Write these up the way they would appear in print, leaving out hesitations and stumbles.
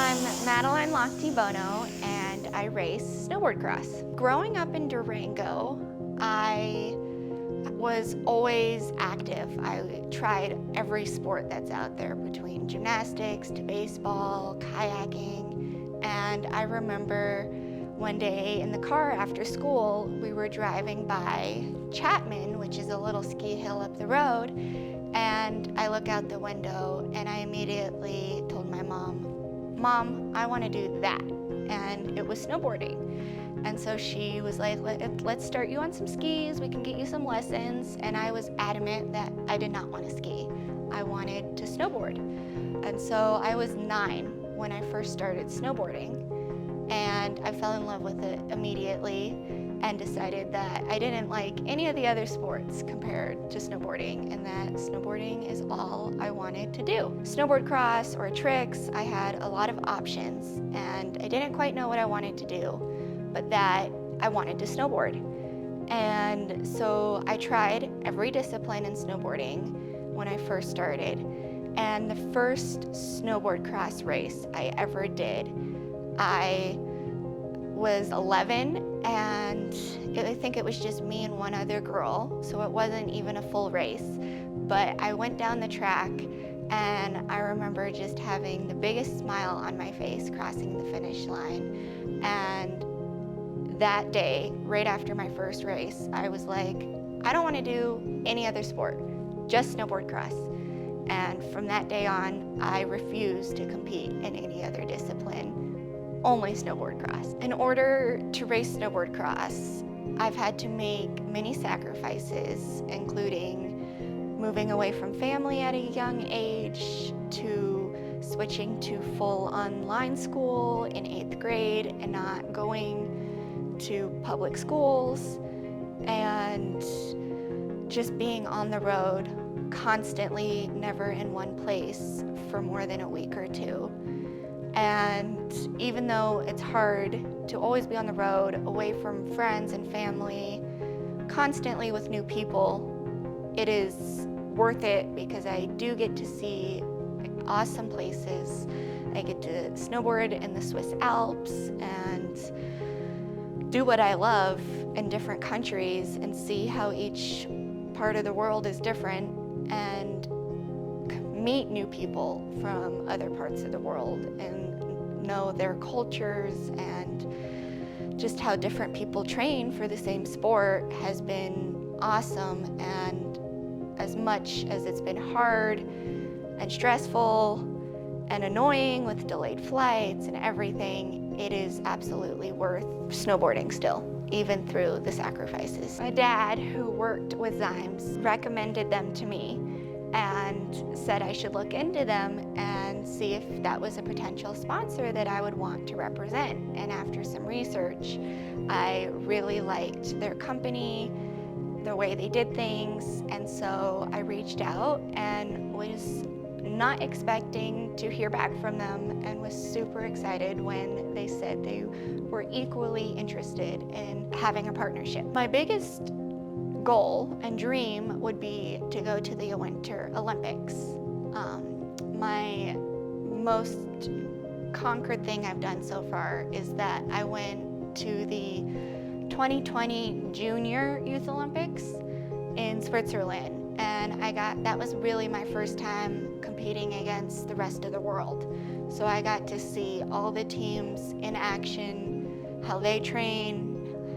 I'm Madeline Lochte-Bono, and I race snowboard cross. Growing up in Durango, I was always active. I tried every sport that's out there, between gymnastics to baseball, kayaking, and I remember one day in the car after school, we were driving by Chapman, which is a little ski hill up the road, and I look out the window and I immediately told my Mom, I want to do that. And it was snowboarding. And so she was like, let's start you on some skis, we can get you some lessons. And I was adamant that I did not want to ski. I wanted to snowboard. And so I was 9 when I first started snowboarding. And I fell in love with it immediately and decided that I didn't like any of the other sports compared to snowboarding, and that snowboarding is all I wanted to do. Snowboard cross or tricks, I had a lot of options, and I didn't quite know what I wanted to do, but that I wanted to snowboard. And so I tried every discipline in snowboarding when I first started, and the first snowboard cross race I ever did, I was 11, and I think it was just me and one other girl, so it wasn't even a full race. But I went down the track, and I remember just having the biggest smile on my face crossing the finish line. And that day, right after my first race, I was like, I don't want to do any other sport, just snowboard cross. And from that day on, I refused to compete in any other discipline. Only snowboard cross. In order to race snowboard cross, I've had to make many sacrifices, including moving away from family at a young age, to switching to full online school in 8th grade and not going to public schools, and just being on the road constantly, never in one place for more than a week or two. And even though it's hard to always be on the road, away from friends and family, constantly with new people, it is worth it because I do get to see awesome places. I get to snowboard in the Swiss Alps and do what I love in different countries and see how each part of the world is different, and meet new people from other parts of the world and know their cultures, and just how different people train for the same sport has been awesome. And as much as it's been hard and stressful and annoying with delayed flights and everything, it is absolutely worth snowboarding still, even through the sacrifices. My dad, who worked with Ziems, recommended them to me and said I should look into them and see if that was a potential sponsor that I would want to represent. And after some research, I really liked their company, the way they did things, and so I reached out and was not expecting to hear back from them, and was super excited when they said they were equally interested in having a partnership. My biggest goal and dream would be to go to the Winter Olympics. My most conquered thing I've done so far is that I went to the 2020 Junior Youth Olympics in Switzerland, and that was really my first time competing against the rest of the world. So I got to see all the teams in action, how they train,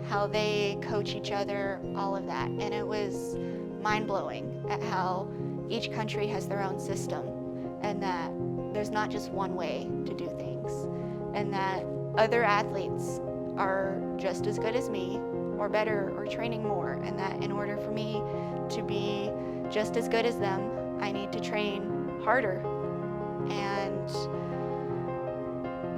how they coach each other, all of that. And it was mind-blowing at how each country has their own system, and that there's not just one way to do things, and that other athletes are just as good as me, or better, or training more, and that in order for me to be just as good as them, I need to train harder. And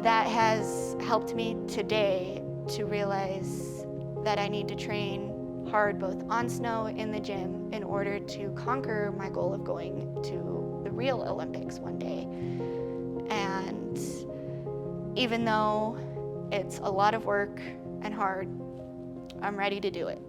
that has helped me today to realize that I need to train hard both on snow in the gym in order to conquer my goal of going to the real Olympics one day. And even though it's a lot of work and hard, I'm ready to do it.